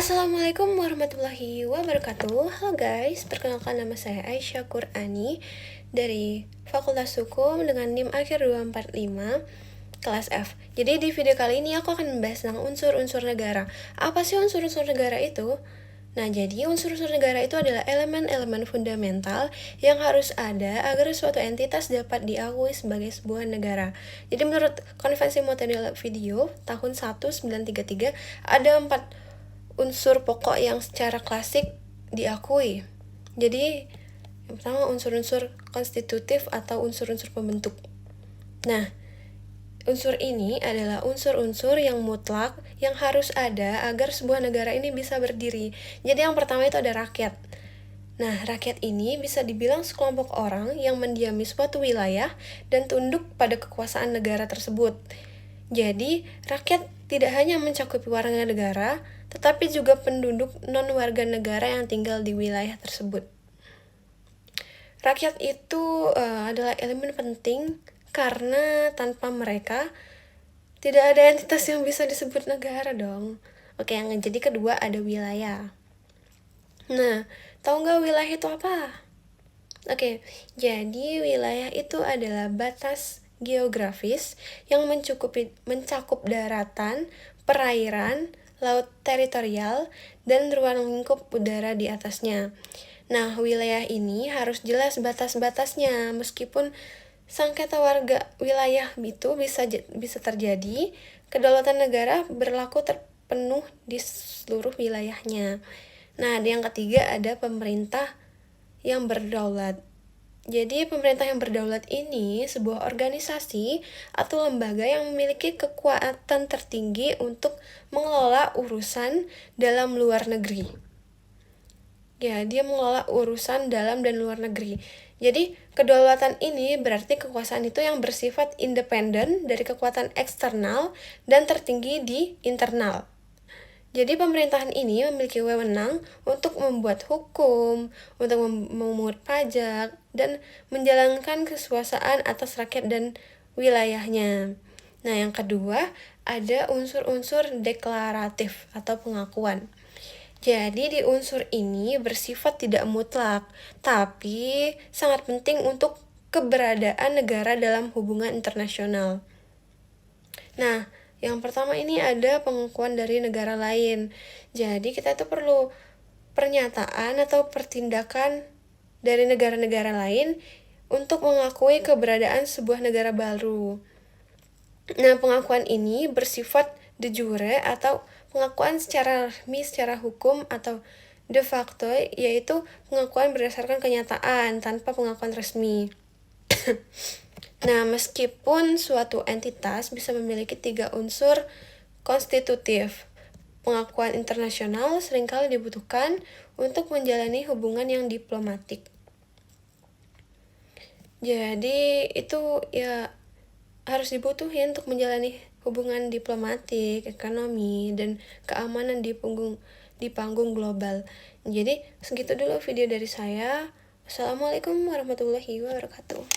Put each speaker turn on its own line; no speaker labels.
Assalamualaikum warahmatullahi wabarakatuh. Halo guys, perkenalkan nama saya Aisyah Qur'ani dari Fakultas Hukum dengan NIM akhir 245 kelas F. Jadi di video kali ini aku akan membahas tentang unsur-unsur negara. Apa sih unsur-unsur negara itu? Nah, jadi unsur-unsur negara itu adalah elemen-elemen fundamental yang harus ada agar suatu entitas dapat diakui sebagai sebuah negara. Jadi menurut Konvensi Montevideo Video tahun 1933 ada 4 unsur pokok yang secara klasik diakui. Jadi yang pertama unsur-unsur konstitutif atau unsur-unsur pembentuk. Nah, unsur ini adalah unsur-unsur yang mutlak yang harus ada agar sebuah negara ini bisa berdiri. Jadi yang pertama itu ada rakyat. Nah, rakyat ini bisa dibilang sekelompok orang yang mendiami suatu wilayah dan tunduk pada kekuasaan negara tersebut. Jadi, rakyat tidak hanya mencakupi warga negara, tetapi juga penduduk non-warga negara yang tinggal di wilayah tersebut. Rakyat itu adalah elemen penting karena tanpa mereka tidak ada entitas yang bisa disebut negara dong. Oke, yang jadi kedua ada wilayah. Nah, tahu nggak wilayah itu apa? Oke, jadi wilayah itu adalah batas geografis yang mencakup daratan, perairan, laut teritorial, dan ruang lingkup udara di atasnya. Nah, wilayah ini harus jelas batas-batasnya, meskipun sengketa warga wilayah itu bisa terjadi, kedaulatan negara berlaku terpenuh di seluruh wilayahnya. Nah, yang ketiga ada pemerintah yang berdaulat. Jadi pemerintah yang berdaulat ini sebuah organisasi atau lembaga yang memiliki kekuatan tertinggi untuk mengelola urusan dalam luar negeri. Ya, dia mengelola urusan dalam dan luar negeri. Jadi kedaulatan ini berarti kekuasaan itu yang bersifat independen dari kekuatan eksternal dan tertinggi di internal. Jadi pemerintahan ini memiliki wewenang untuk membuat hukum, untuk memungut pajak, dan menjalankan kekuasaan atas rakyat dan wilayahnya. Nah, yang kedua, ada unsur-unsur deklaratif atau pengakuan. Jadi di unsur ini bersifat tidak mutlak, tapi sangat penting untuk keberadaan negara dalam hubungan internasional. Nah, yang pertama ini ada pengakuan dari negara lain. Jadi kita itu perlu pernyataan atau pertindakan dari negara-negara lain untuk mengakui keberadaan sebuah negara baru. Nah, pengakuan ini bersifat de jure atau pengakuan secara resmi, secara hukum, atau de facto, yaitu pengakuan berdasarkan kenyataan tanpa pengakuan resmi. Nah, meskipun suatu entitas bisa memiliki 3 unsur konstitutif, pengakuan internasional seringkali dibutuhkan untuk menjalani hubungan yang diplomatik. Jadi itu ya harus dibutuhin untuk menjalani hubungan diplomatik, ekonomi, dan keamanan di panggung global. Jadi segitu dulu video dari saya. Wassalamualaikum warahmatullahi wabarakatuh.